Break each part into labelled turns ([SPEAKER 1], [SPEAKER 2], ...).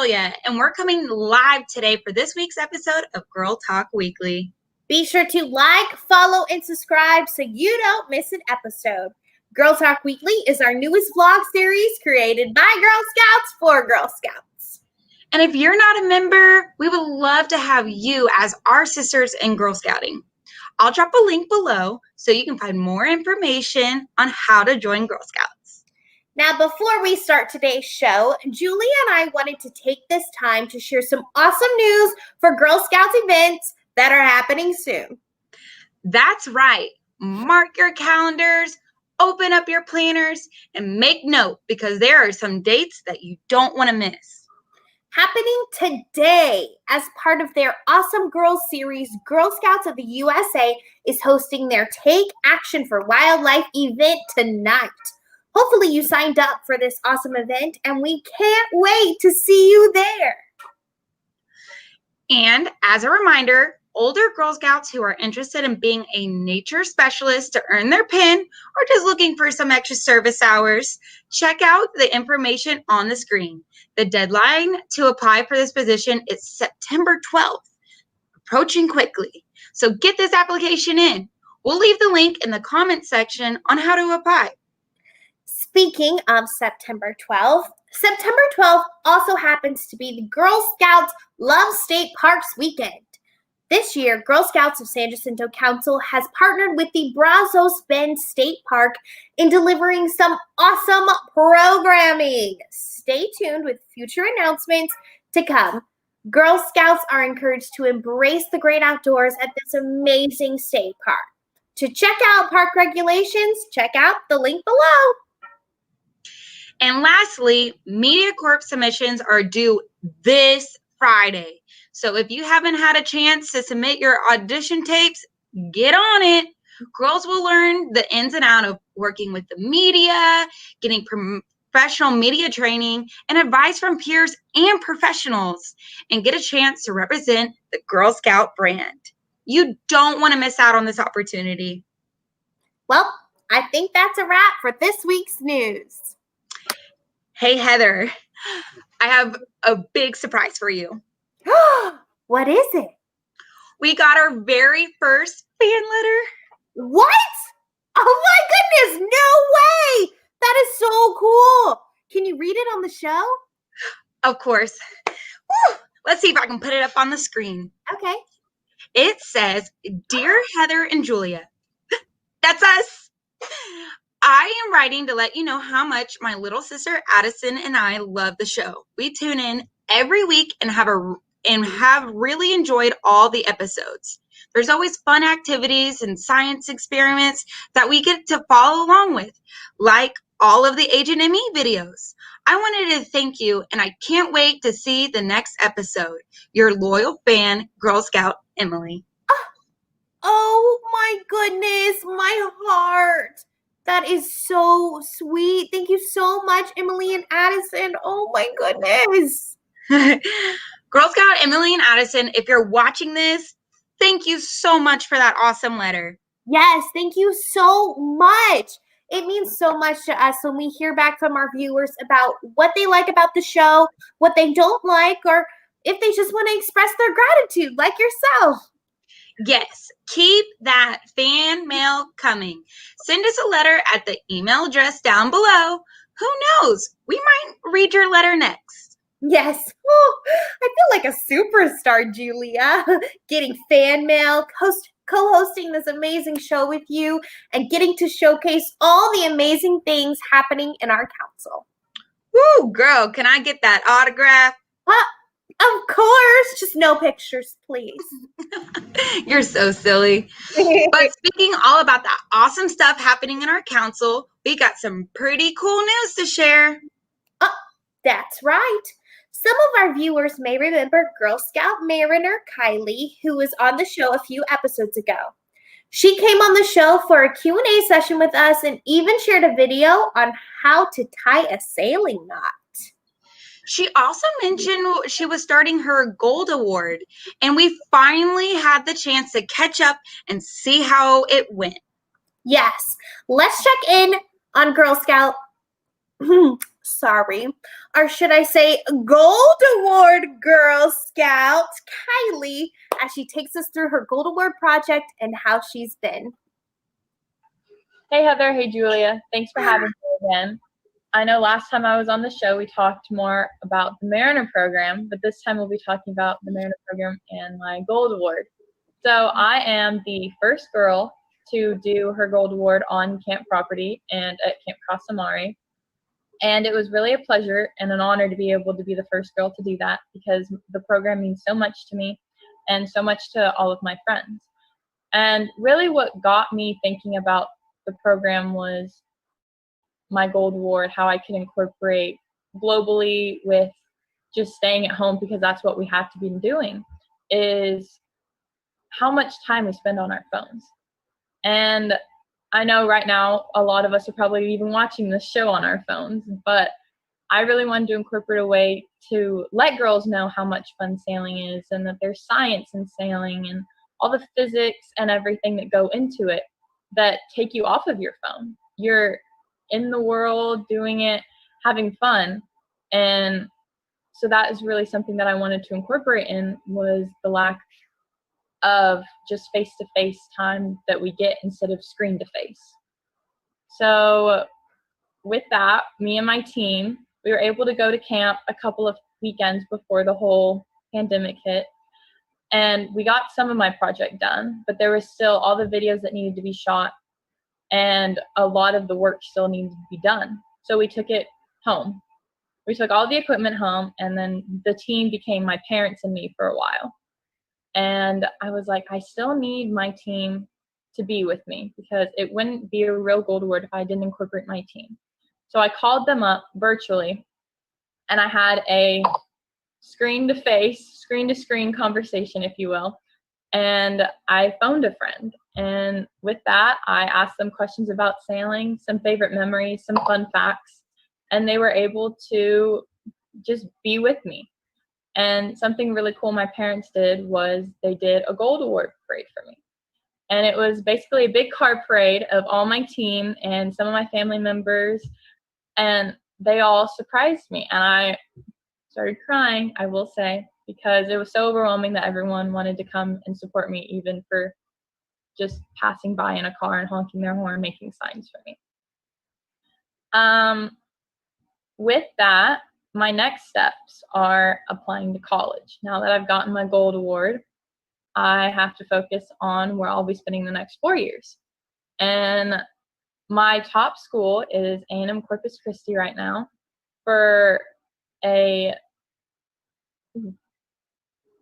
[SPEAKER 1] Julia, and we're coming live today for this week's episode of Girl Talk Weekly.
[SPEAKER 2] Be sure to like, follow, and subscribe so you don't miss an episode. Girl Talk Weekly is our newest vlog series created by Girl Scouts for Girl Scouts.
[SPEAKER 1] And if you're not a member, we would love to have you as our sisters in Girl Scouting. I'll drop a link below so you can find more information on how to join Girl Scouts.
[SPEAKER 2] Now, before we start today's show, Julia and I wanted to take this time to share some awesome news for Girl Scouts events that are happening soon.
[SPEAKER 1] That's right. Mark your calendars, open up your planners, and make note because there are some dates that you don't want to miss.
[SPEAKER 2] Happening today as part of their Awesome Girls series, Girl Scouts of the USA is hosting their Take Action for Wildlife event tonight. Hopefully you signed up for this awesome event, and we can't wait to see you there.
[SPEAKER 1] And as a reminder, older Girl Scouts who are interested in being a nature specialist to earn their PIN or just looking for some extra service hours, check out the information on the screen. The deadline to apply for this position is September 12th, approaching quickly. So get this application in. We'll leave the link in the comment section on how to apply.
[SPEAKER 2] Speaking of September 12th also happens to be the Girl Scouts Love State Parks weekend. This year, Girl Scouts of San Jacinto Council has partnered with the Brazos Bend State Park in delivering some awesome programming. Stay tuned with future announcements to come. Girl Scouts are encouraged to embrace the great outdoors at this amazing state park. To check out park regulations, check out the link below.
[SPEAKER 1] And lastly, MediaCorp submissions are due this Friday. So if you haven't had a chance to submit your audition tapes, get on it. Girls will learn the ins and outs of working with the media, getting professional media training, and advice from peers and professionals, and get a chance to represent the Girl Scout brand. You don't want to miss out on this opportunity.
[SPEAKER 2] Well, I think that's a wrap for this week's news.
[SPEAKER 1] Hey, Heather, I have a big surprise for you.
[SPEAKER 2] What is it?
[SPEAKER 1] We got our very first fan letter.
[SPEAKER 2] What? Oh my goodness, no way! That is so cool. Can you read it on the show?
[SPEAKER 1] Of course. Woo! Let's see if I can put it up on the screen.
[SPEAKER 2] Okay.
[SPEAKER 1] It says, "Dear Heather and Julia," that's us. "I am writing to let you know how much my little sister Addison and I love the show. We tune in every week and have really enjoyed all the episodes. There's always fun activities and science experiments that we get to follow along with, like all of the Agent ME videos. I wanted to thank you, and I can't wait to see the next episode. Your loyal fan, Girl Scout Emily."
[SPEAKER 2] Oh my goodness, my heart. That is so sweet. Thank you so much, Emily and Addison. Oh my goodness.
[SPEAKER 1] Girl Scout Emily and Addison, if you're watching this, thank you so much for that awesome letter.
[SPEAKER 2] Yes, thank you so much. It means so much to us when we hear back from our viewers about what they like about the show, what they don't like, or if they just want to express their gratitude, like yourself.
[SPEAKER 1] Yes, keep that fan mail coming. Send us a letter at the email address down below. Who knows? We might read your letter next.
[SPEAKER 2] Yes. Oh, I feel like a superstar, Julia. Getting fan mail, co-hosting this amazing show with you, and getting to showcase all the amazing things happening in our council.
[SPEAKER 1] Woo, girl, can I get that autograph?
[SPEAKER 2] Of course. Just no pictures, please.
[SPEAKER 1] You're so silly. But speaking all about that awesome stuff happening in our council, we got some pretty cool news to share.
[SPEAKER 2] That's right. Some of our viewers may remember Girl Scout Mariner Kylee, who was on the show a few episodes ago. She came on the show for a Q&A session with us and even shared a video on how to tie a sailing knot.
[SPEAKER 1] She also mentioned she was starting her Gold Award, and we finally had the chance to catch up and see how it went.
[SPEAKER 2] Yes, let's check in on Girl Scout sorry, or should I say Gold Award Girl Scout, Kylee, as she takes us through her Gold Award project and how she's been.
[SPEAKER 3] Hey Heather, hey Julia. Thanks for having me again. I know last time I was on the show, we talked more about the Mariner program, but this time we'll be talking about the Mariner program and my Gold Award. So I am the first girl to do her Gold Award on camp property and at Camp Casa Mare. And it was really a pleasure and an honor to be able to be the first girl to do that because the program means so much to me and so much to all of my friends. And really what got me thinking about the program was my Gold Award, how I can incorporate globally with just staying at home because that's what we have to be doing, is how much time we spend on our phones. And I know right now a lot of us are probably even watching this show on our phones, but I really wanted to incorporate a way to let girls know how much fun sailing is and that there's science in sailing and all the physics and everything that go into it that take you off of your phone. You're in the world doing it, having fun. And so that is really something that I wanted to incorporate in was the lack of just face-to-face time that we get instead of screen-to-face. So with that, me and my team, we were able to go to camp a couple of weekends before the whole pandemic hit. And we got some of my project done, but there was still all the videos that needed to be shot and a lot of the work still needed to be done. So we took it home. We took all the equipment home, and then the team became my parents and me for a while. And I was like, I still need my team to be with me because it wouldn't be a real Gold Award if I didn't incorporate my team. So I called them up virtually, and I had a screen-to-face, screen-to-screen conversation, if you will. And I phoned a friend. And with that, I asked them questions about sailing, some favorite memories, some fun facts, and they were able to just be with me. And something really cool my parents did was they did a Gold Award parade for me. And it was basically a big car parade of all my team and some of my family members, and they all surprised me. And I started crying, I will say, because it was so overwhelming that everyone wanted to come and support me, even for just passing by in a car and honking their horn, making signs for me. With that, my next steps are applying to college. Now that I've gotten my Gold Award, I have to focus on where I'll be spending the next 4 years. And my top school is A&M Corpus Christi right now for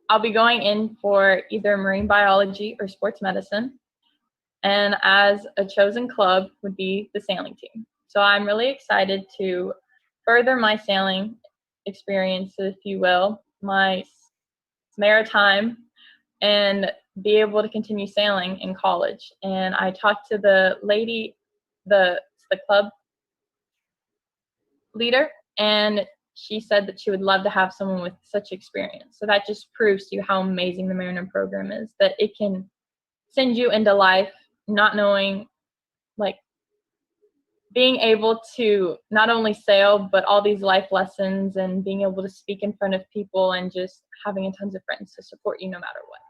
[SPEAKER 3] I'll be going in for either marine biology or sports medicine. And as a chosen club would be the sailing team. So I'm really excited to further my sailing experience, if you will, my maritime, and be able to continue sailing in college. And I talked to the lady, the club leader, and she said that she would love to have someone with such experience. So that just proves to you how amazing the Mariner program is, that it can send you into life not knowing, like, being able to not only sail, but all these life lessons and being able to speak in front of people and just having tons of friends to support you no matter what.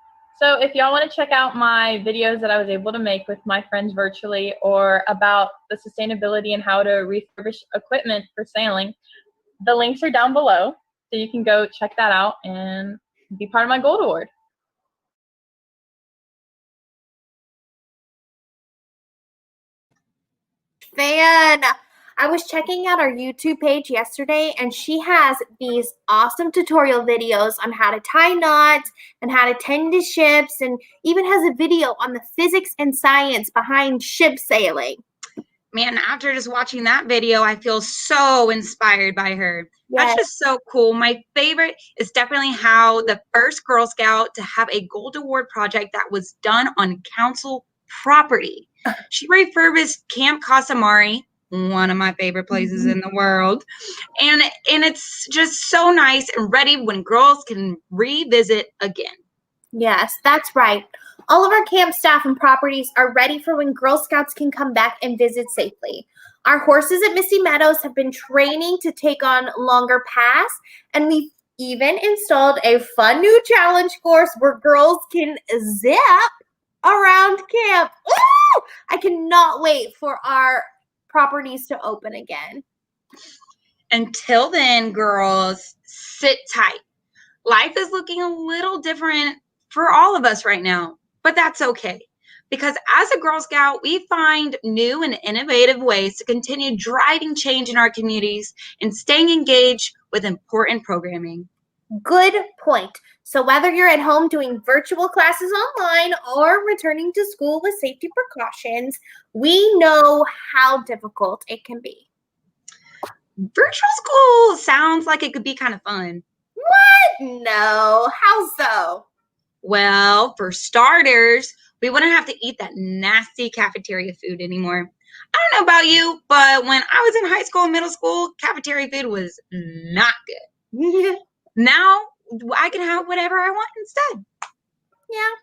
[SPEAKER 3] So if y'all want to check out my videos that I was able to make with my friends virtually, or about the sustainability and how to refurbish equipment for sailing, the links are down below. So you can go check that out and be part of my Gold Award.
[SPEAKER 2] Fan. I was checking out our YouTube page yesterday, and she has these awesome tutorial videos on how to tie knots and how to tend to ships, and even has a video on the physics and science behind ship sailing.
[SPEAKER 1] Man, after just watching that video, I feel so inspired by her.
[SPEAKER 2] Yes.
[SPEAKER 1] That's just so cool. My favorite is definitely how the first Girl Scout to have a Gold Award project that was done on council property. She refurbished Camp Casa Mare, one of my favorite places in the world. And it's just so nice and ready when girls can revisit again.
[SPEAKER 2] Yes, that's right. All of our camp staff and properties are ready for when Girl Scouts can come back and visit safely. Our horses at Misty Meadows have been training to take on longer paths, and we've even installed a fun new challenge course where girls can zip around camp. Ooh! I cannot wait for our properties to open again.
[SPEAKER 1] Until then, girls, sit tight. Life is looking a little different for all of us right now, but that's okay. Because as a Girl Scout, we find new and innovative ways to continue driving change in our communities and staying engaged with important programming.
[SPEAKER 2] Good point. So whether you're at home doing virtual classes online or returning to school with safety precautions, we know how difficult it can be.
[SPEAKER 1] Virtual school sounds like it could be kind of fun.
[SPEAKER 2] What? No. How so?
[SPEAKER 1] Well, for starters, we wouldn't have to eat that nasty cafeteria food anymore. I don't know about you, but when I was in high school and middle school, cafeteria food was not good. Now I can have whatever I want instead.
[SPEAKER 2] Yeah.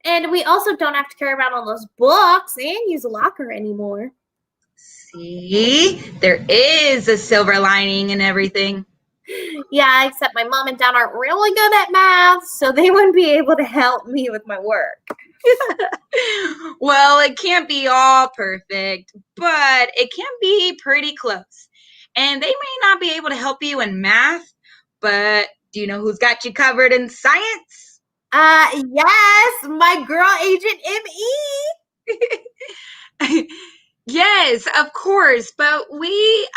[SPEAKER 2] And we also don't have to carry around all those books and use a locker anymore.
[SPEAKER 1] See, there is a silver lining in everything.
[SPEAKER 2] Yeah, except my mom and dad aren't really good at math, so they wouldn't be able to help me with my work.
[SPEAKER 1] Well, it can't be all perfect, but it can be pretty close. And they may not be able to help you in math, but do you know who's got you covered in science?
[SPEAKER 2] Yes, my girl Agent ME.
[SPEAKER 1] Yes, of course. But we,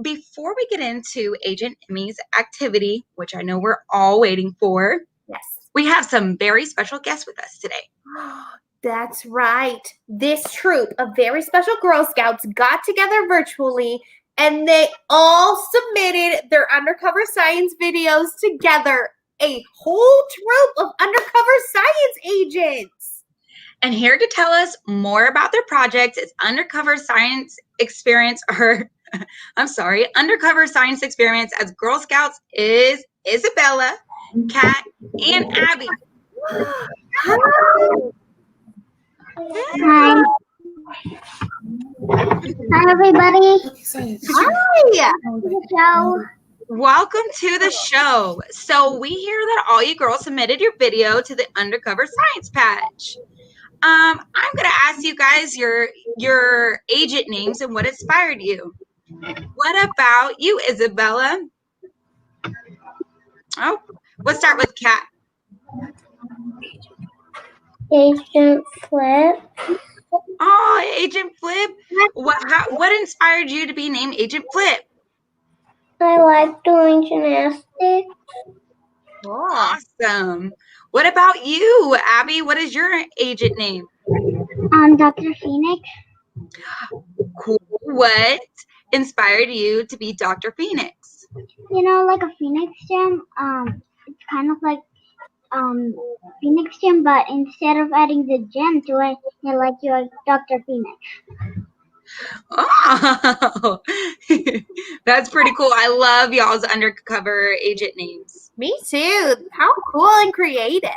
[SPEAKER 1] before we get into Agent Emmy's activity, which I know we're all waiting for,
[SPEAKER 2] Yes,
[SPEAKER 1] we have some very special guests with us today.
[SPEAKER 2] That's right. This troop of very special Girl Scouts got together virtually, and they all submitted their undercover science videos together. A whole troop of undercover science agents.
[SPEAKER 1] And here to tell us more about their projects is Undercover Science Experience as Girl Scouts is Isabella, Kat, and Abby.
[SPEAKER 4] Hi. Hi, everybody.
[SPEAKER 2] Hi.
[SPEAKER 4] So,
[SPEAKER 1] Welcome to the show. So we hear that all you girls submitted your video to the Undercover Science Patch. I'm gonna ask you guys your agent names and what inspired you. What about you, Isabella? Oh, let's start with Kat.
[SPEAKER 4] Agent Flip.
[SPEAKER 1] Oh, Agent Flip. What inspired you to be named Agent Flip?
[SPEAKER 4] I like doing gymnastics.
[SPEAKER 1] Awesome. What about you, Abby? What is your agent name?
[SPEAKER 4] Dr. Phoenix.
[SPEAKER 1] Cool. What inspired you to be Dr. Phoenix?
[SPEAKER 4] You know, like a Phoenix gem. It's kind of like Phoenix gem, but instead of adding the gem to it, you're Dr. Phoenix.
[SPEAKER 1] Oh, that's pretty cool. I love y'all's undercover agent names.
[SPEAKER 2] Me too. How cool and creative.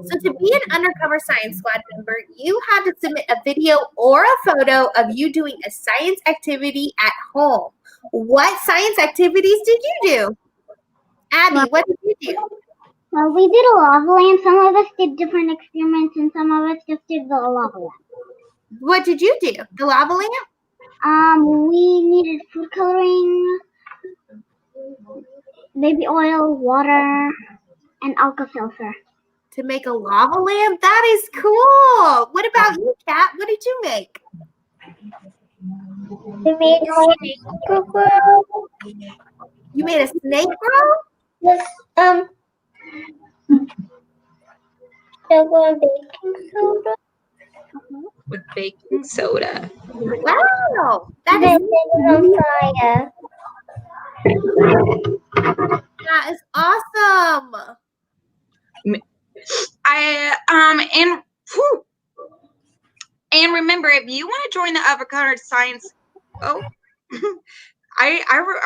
[SPEAKER 2] So to be an undercover science squad member, you had to submit a video or a photo of you doing a science activity at home. What science activities did you do? Abby, what did you do?
[SPEAKER 4] Well, we did a lava lamp. Some of us did different experiments, and some of us just did the lava lamp.
[SPEAKER 2] What did you do? The lava lamp?
[SPEAKER 4] We needed food coloring, baby oil, water, and Alka-Seltzer.
[SPEAKER 2] To make a lava lamp? That is cool. What about you, Kat? What did you make?
[SPEAKER 4] We made a snake grow.
[SPEAKER 2] You made a snake grow?
[SPEAKER 4] Yes. Sugar and baking soda.
[SPEAKER 1] With baking soda.
[SPEAKER 2] Wow.
[SPEAKER 4] That is on fire.
[SPEAKER 2] That is awesome.
[SPEAKER 1] And remember, if you want to join the Avocado Science, I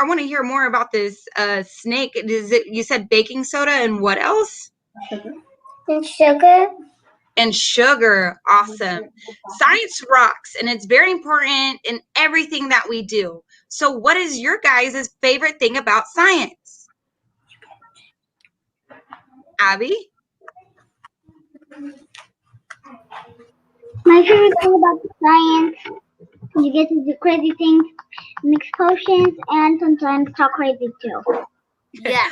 [SPEAKER 1] want to hear more about this snake. You said baking soda and what else?
[SPEAKER 4] And sugar.
[SPEAKER 1] And sugar. Awesome. Science rocks, and it's very important in everything that we do. So what is your guys' favorite thing about science? Abby?
[SPEAKER 4] My favorite thing about science, you get to do crazy things, mix potions, and sometimes talk crazy too.
[SPEAKER 2] Yeah.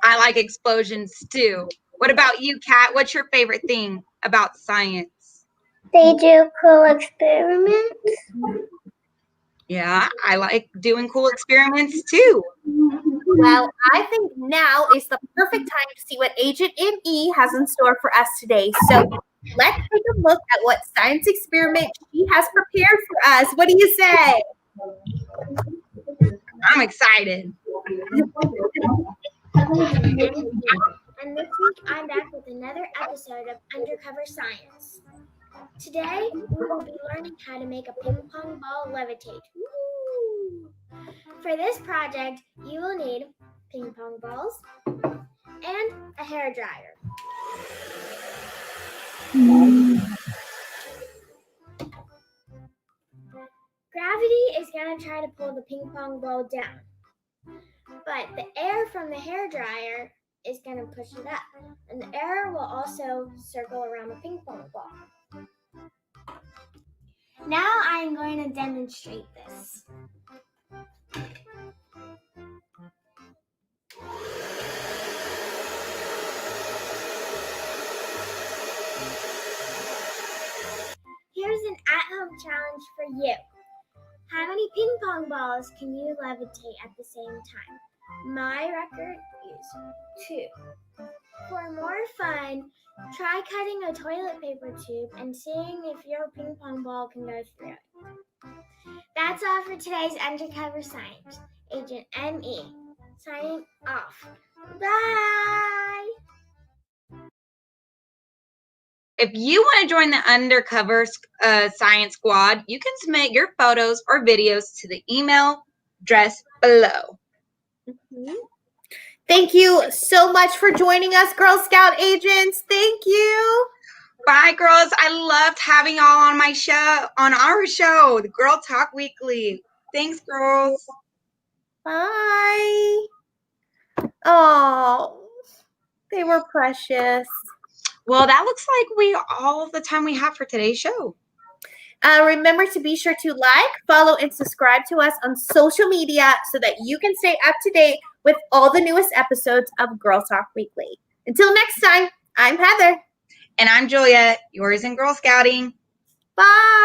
[SPEAKER 1] I like explosions too. What about you, Kat? What's your favorite thing about science?
[SPEAKER 4] They do cool experiments.
[SPEAKER 1] Yeah, I like doing cool experiments too.
[SPEAKER 2] Well, I think now is the perfect time to see what Agent ME has in store for us today. So let's take a look at what science experiment she has prepared for us. What do you say?
[SPEAKER 1] I'm excited.
[SPEAKER 5] And this week I'm back with another episode of Undercover Science. Today we will be learning how to make a ping pong ball levitate. Woo! For this project, you will need ping pong balls and a hair dryer. Gravity is going to try to pull the ping pong ball down, but the air from the hair dryer is going to push it up, and the air will also circle around the ping pong ball. Now I'm going to demonstrate this. Here's an at-home challenge for you. How many ping pong balls can you levitate at the same time? My record is 2. For more fun, try cutting a toilet paper tube and seeing if your ping pong ball can go through it. That's all for today's Undercover Science. Agent ME, signing off. Bye!
[SPEAKER 1] If you want to join the Undercover Science Squad, you can submit your photos or videos to the email address below.
[SPEAKER 2] Thank you so much for joining us, Girl Scout agents. Thank you.
[SPEAKER 1] Bye, girls. I loved having y'all on my show, on our show, the Girl Talk Weekly. Thanks, girls.
[SPEAKER 2] Bye. Oh, they were precious.
[SPEAKER 1] Well, that looks like all of the time we have for today's show.
[SPEAKER 2] Remember to be sure to like, follow, and subscribe to us on social media so that you can stay up to date with all the newest episodes of Girl Talk Weekly. Until next time, I'm Heather.
[SPEAKER 1] And I'm Julia, yours in Girl Scouting.
[SPEAKER 2] Bye.